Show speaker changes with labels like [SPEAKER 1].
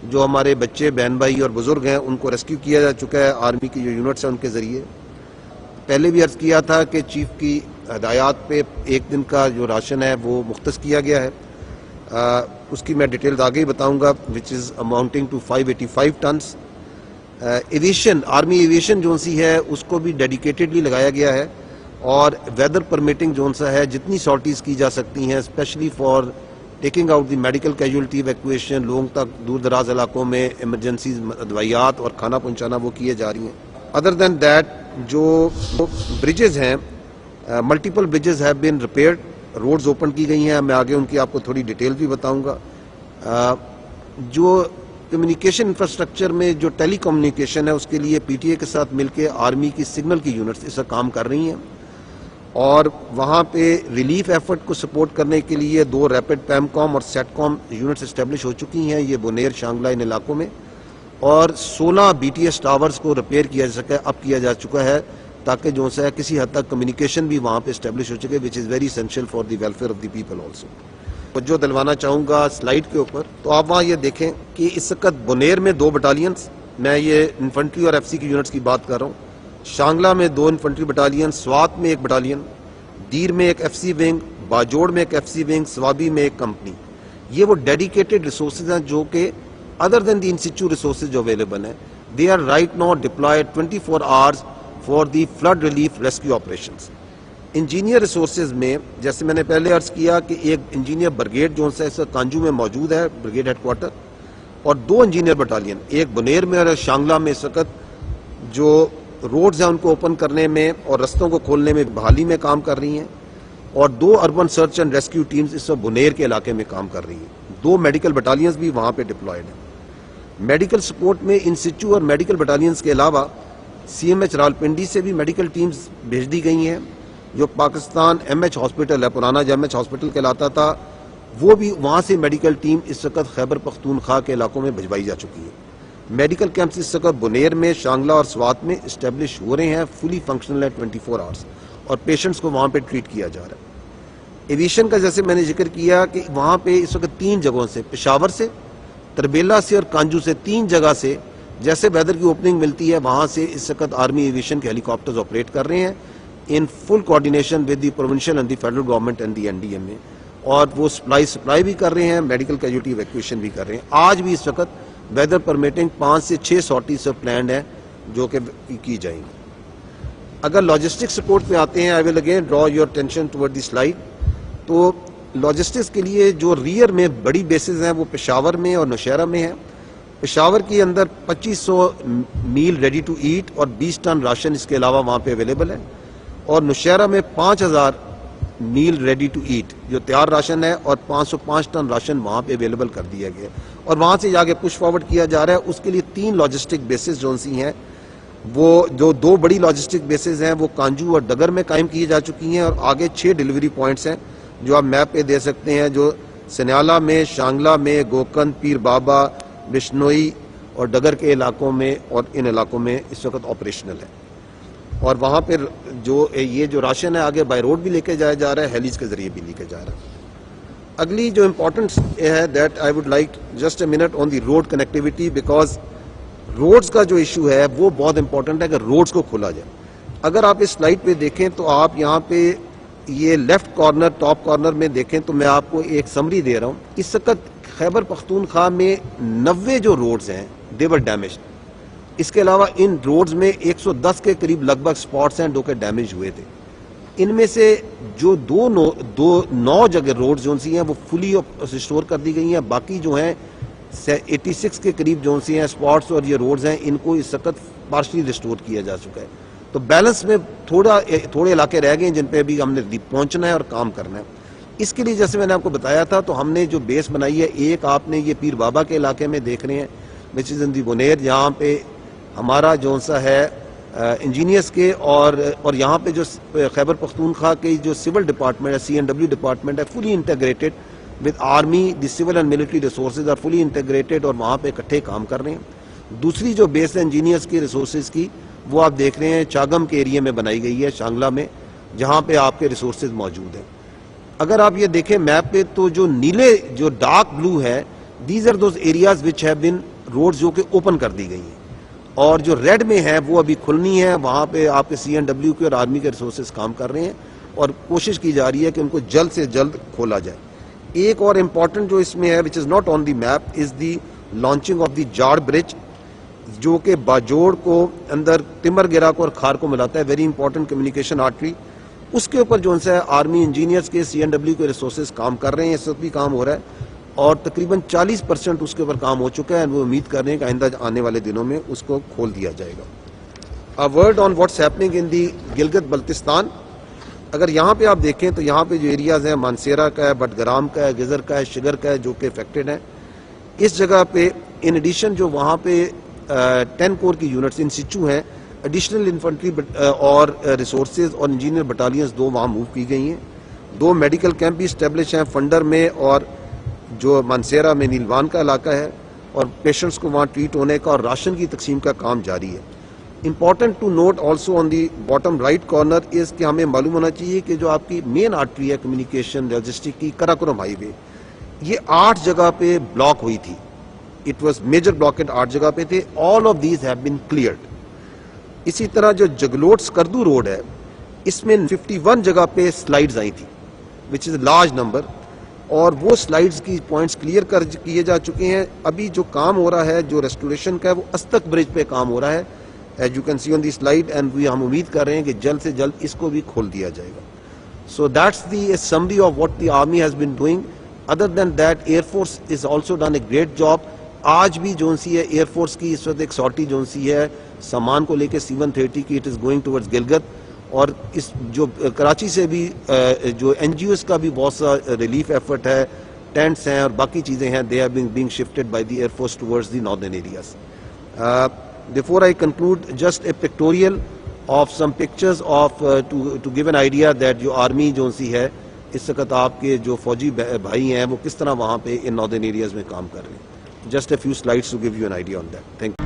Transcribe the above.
[SPEAKER 1] جو ہمارے بچے بہن بھائی اور بزرگ ہیں ان کو ریسکیو کیا جا چکا ہے آرمی کی جو یونٹس ہیں ان کے ذریعے. پہلے بھی عرض کیا تھا کہ چیف کی ہدایات پہ ایک دن کا جو راشن ہے وہ مختص کیا گیا ہے. اس کی میں ڈیٹیلز آگے ہی بتاؤں گا, which is amounting to 585 tons. Aviation, army aviation جو سی ہے اس کو بھی ڈیڈیکیٹڈلی لگایا گیا ہے, اور ویدر پرمیٹنگ جو سا ہے جتنی سارٹیز کی جا سکتی ہیں specially for taking out the medical casualty evacuation, لوگوں تک دور دراز علاقوں میں ایمرجنسیز ادویات اور کھانا پہنچانا وہ کیے جا رہی ہیں. ادر دین دیٹ جو بریجز ہیں, multiple bridges have been repaired, roads open کی گئی ہیں. میں آگے ان کی آپ کو تھوڑی ڈیٹیل بھی بتاؤں گا. جو کمیونیکیشن انفراسٹرکچر میں جو ٹیلی کمیونیکیشن ہے اس کے لیے پی ٹی اے کے ساتھ مل کے آرمی کی سگنل کی یونٹس اس وقت کام کر رہی ہیں, اور وہاں پہ ریلیف ایفرٹ کو سپورٹ کرنے کے لیے 2 ریپڈ پیم کام اور سیٹ کام یونٹس اسٹیبلش ہو چکی ہیں, یہ بونیر شانگلہ ان علاقوں میں, اور 16 بی ٹی ایس ٹاورز کو ریپیئر کیا جا سکے, اب کیا جا چکا ہے, تاکہ جو ہے کسی حد تک کمیونیکیشن بھی وہاں پہ اسٹیبلش ہو چکے, which is very essential for the welfare of the people also. جو دلوانا چاہوں گا سلائیڈ کے اوپر, تو آپ وہاں یہ دیکھیں کہ اس وقت بونیر میں 2 بٹالینز, میں یہ انفنٹری اور ایف سی کی یونٹس کی بات کر رہا ہوں, شانگلہ میں 2 انفنٹری بٹالین, سوات میں 1 بٹالین, دیر میں 1 ایف سی ونگ, باجوڑ میں 1 ایف سی ونگ, سوابی میں 1 کمپنی. یہ وہ ڈیڈیکیٹڈ ریسورسز ہیں جو کہ other than the institute resources جو اویلیبل ہیں, they are right now deployed 24 hours for the flood relief rescue operations. Engineer resources میں جیسے میں نے پہلے عرض کیا کہ ایک انجینئر برگیڈ جو ہے اس کانجو میں موجود ہے, برگیڈ ہیڈ کوارٹر, اور 2 انجینئر بٹالین, ایک بنیر میں اور شانگلہ میں اس وقت جو روڈز ہیں ان کو اوپن کرنے میں اور رستوں کو کھولنے میں بحالی میں کام کر رہی ہیں, اور 2 urban search and rescue teams اس وقت بنیر کے علاقے میں کام کر رہی ہیں. 2 میڈیکل بٹالینز بھی وہاں پہ ڈپلائڈ ہیں. میڈیکل سپورٹ میں انسٹیٹیوٹ اور میڈیکل بٹالینز کے علاوہ سی ایم ایچ راولپنڈی سے بھی میڈیکل ٹیمز بھیج دی گئی ہیں. جو پاکستان ایم ایچ ہاسپٹل ہے, پرانا جو ایم ایچ ہاسپٹل کہلاتا تھا, وہ بھی وہاں سے میڈیکل ٹیم اس وقت خیبر پختونخوا کے علاقوں میں بھجوائی جا چکی ہے. میڈیکل کیمپس اس وقت بنیر میں, شانگلہ اور سوات میں اسٹیبلش ہو رہے ہیں, فلی فنکشنل ہے 24 آورس, اور پیشنٹس کو وہاں پہ ٹریٹ کیا جا رہا ہے. ایویشن کا جیسے میں نے ذکر کیا کہ وہاں پہ اس وقت 3 جگہوں سے, پشاور سے, تربیلا سے اور کانجو سے, 3 جگہ سے جیسے ویدر کی اوپننگ ملتی ہے وہاں سے اس وقت آرمی ایویشن کے ہیلی کاپٹرز آپریٹ کر رہے ہیں in full coordination with the provincial and the federal government and the N D M A, اور وہ سپلائی بھی کر رہے ہیں, میڈیکل کیجولٹی ایویکویشن بھی کر رہے ہیں. آج بھی اس وقت ویدر پرمیٹنگ 5 سے 6 سارٹیز پلانڈ ہیں جو کہ کی جائیں گی. اگر لاجسٹک سپورٹ پہ آتے ہیں, I will again draw your attention toward the slide. تو لاجسٹکس کے لیے جو ریئر میں بڑی بیسز ہیں وہ پشاور میں اور نوشہرہ میں ہیں. پشاور کے اندر 2500 میل ریڈی ٹو ایٹ اور 20 ٹن راشن اس کے علاوہ وہاں پہ اویلیبل ہے, اور نوشہرہ میں 5000 میل ریڈی ٹو ایٹ جو تیار راشن ہے, اور 505 ٹن راشن وہاں پہ اویلیبل کر دیا گیا, اور وہاں سے آگے پش فارورڈ کیا جا رہا ہے. اس کے لیے 3 لاجسٹک بیسز جو سی ہیں, وہ جو 2 بڑی لاجسٹک بیسز ہیں وہ کانجو اور ڈگر میں قائم کی جا چکی ہیں, اور آگے 6 ڈیلیوری پوائنٹس ہیں جو آپ میپ پہ دے سکتے ہیں, جو سنیالہ میں, شانگلہ میں, گوکند, پیر بابا, بشنوئی اور ڈگر کے علاقوں میں اور ان علاقوں میں اس وقت آپریشنل ہے. اور وہاں پہ جو یہ جو راشن ہے آگے بائی روڈ بھی لے کے جایا جا رہا ہے, ہیلیز کے ذریعے بھی لے کے جا رہا ہے. اگلی جو امپورٹنٹ ہے that I would like just a minute on the road connectivity, because roads کا جو ایشو ہے وہ بہت امپورٹنٹ ہے کہ روڈز کو کھولا جائے. اگر آپ اس سلائیڈ پہ دیکھیں تو آپ یہاں پہ یہ لیفٹ کارنر, ٹاپ کارنر میں دیکھیں تو میں آپ کو ایک سمری دے رہا ہوں. اس وقت خیبر پختونخوا میں 90 جو روڈز ہیں دے ور ڈیمیجڈ. اس کے علاوہ ان روڈز میں 110 کے قریب لگ بھگ سپاٹس ہیں جو کہ ڈیمیج ہوئے تھے. ان میں سے جو 9 جگہ روڈز جو سی ہیں وہ فلی ریسٹور کر دی گئی ہیں. باقی جو ہیں 86 کے قریب جو سی ہیں سپاٹس اور یہ روڈز ہیں, ان کو اس وقت پارشلی ریسٹور کیا جا چکا ہے. تو بیلنس میں تھوڑے علاقے رہ گئے ہیں جن پہ بھی ہم نے پہنچنا ہے اور کام کرنا ہے. اس کے لیے جیسے میں نے آپ کو بتایا تھا تو ہم نے جو بیس بنائی ہے, ایک آپ نے یہ پیر بابا کے علاقے میں دیکھ رہے ہیں وچ از ان دی بنیر, جہاں پہ ہمارا جو سا ہے انجینئرس کے اور یہاں پہ جو خیبر پختونخوا کے جو سول ڈپارٹمنٹ ہے, سی این ڈبلیو ڈپارٹمنٹ ہے, fully integrated with army, the civil and military resources are fully integrated, اور وہاں پہ اکٹھے کام کر رہے ہیں. دوسری جو بیس ہے انجینئرس کی ریسورسز کی وہ آپ دیکھ رہے ہیں چاگم کے ایریے میں بنائی گئی ہے, شانگلہ میں, جہاں پہ آپ کے ریسورسز موجود ہیں. اگر آپ یہ دیکھیں میپ پہ تو جو نیلے جو ڈارک بلو ہے, these are those areas which have been roads جو کہ اوپن کر دی گئی ہیں اور جو ریڈ میں ہے وہ ابھی کھلنی ہے. وہاں پہ آپ کے CNW کے اور آرمی کے ریسورسز کام کر رہے ہیں اور کوشش کی جا رہی ہے کہ ان کو جلد سے جلد کھولا جائے. ایک اور امپورٹنٹ جو اس میں ہے which is not on the map is the launching of the Jar bridge, جو کہ باجوڑ کو اندر تمر گرا کو اور کھار کو ملاتا ہے, ویری امپورٹنٹ کمیونیکیشن آرٹری. اس کے اوپر جو ہے آرمی انجینئرز کے CNW کے ریسورسز کام کر رہے ہیں, اس وقت بھی کام ہو رہا ہے اور تقریباً 40% اس کے اوپر کام ہو چکا ہے. وہ امید کر رہے ہیں کہ آئندہ آنے والے دنوں میں اس کو کھول دیا جائے گا. Word on what's happening in the Gilgit Baltistan. اگر یہاں پہ آپ دیکھیں تو یہاں پہ جو ایریاز ہیں مانسیرا کا ہے, بٹگرام کا ہے, گزر کا ہے, شگر کا ہے, جو کہ افیکٹڈ ہیں. اس جگہ پہ ان ایڈیشن جو وہاں پہ 10 کور کی یونٹس ان سچو ہیں, ایڈیشنل انفنٹری اور ریسورسز اور انجینئر بٹالینز 2 وہاں موو کی گئی ہیں. 2 میڈیکل کیمپ بھی اسٹیبلش ہیں فنڈر میں اور جو مانسیرا میں نیلوان کا علاقہ ہے, اور پیشنٹس کو وہاں ٹریٹ ہونے کا اور راشن کی تقسیم کا کام جاری ہے. Important to note also on the bottom right corner is کہ ہمیں معلوم ہونا چاہیے کہ جو آپ کی مین آرٹری ہے کمیونیکیشن لاجسٹک کی, کراکرم ہائی وے, یہ 8 جگہ پہ بلاک ہوئی تھی. اٹ واز میجر بلاکڈ 8 جگہ پہ تھے. All of these have been cleared. اسی طرح جو جگلوٹ سکردو روڈ ہے اس میں 51 جگہ پہ سلائیڈز آئی تھی وچ از اے لارج نمبر, اور وہ سلائیڈز کی پوائنٹس کلیئر کیے جا چکے ہیں. ابھی جو کام ہو رہا ہے جو ریسٹوریشن کا ہے وہ استک برج پہ کام ہو رہا ہے, as you can see on the slide, and ہم امید کر رہے ہیں کہ جلد سے جلد اس کو بھی کھول دیا جائے گا. So that's the summary of what the army has been doing. Other than that air force is also done a great job. آج بھی جو سی ہے ایئر فورس کی اس وقت ایک سارٹی جو سی ہے سامان کو لے کے C-130 کی, it is going towards Gilgit, اور اس جو کراچی سے بھی جو NGOs کا بھی بہت سا ریلیف ایفرٹ ہے, ٹینٹس ہیں اور باقی چیزیں ہیں, they are being shifted by the air force towards the northern areas. Before I conclude, just a pictorial of some pictures of to give an idea that جو آرمی جو سی ہے اس وقت آپ کے جو فوجی بھائی ہیں وہ کس طرح وہاں پہ ان ناردرن ایریاز میں کام کر رہے ہیں. Just a few slides to give you an idea on that. Thank you.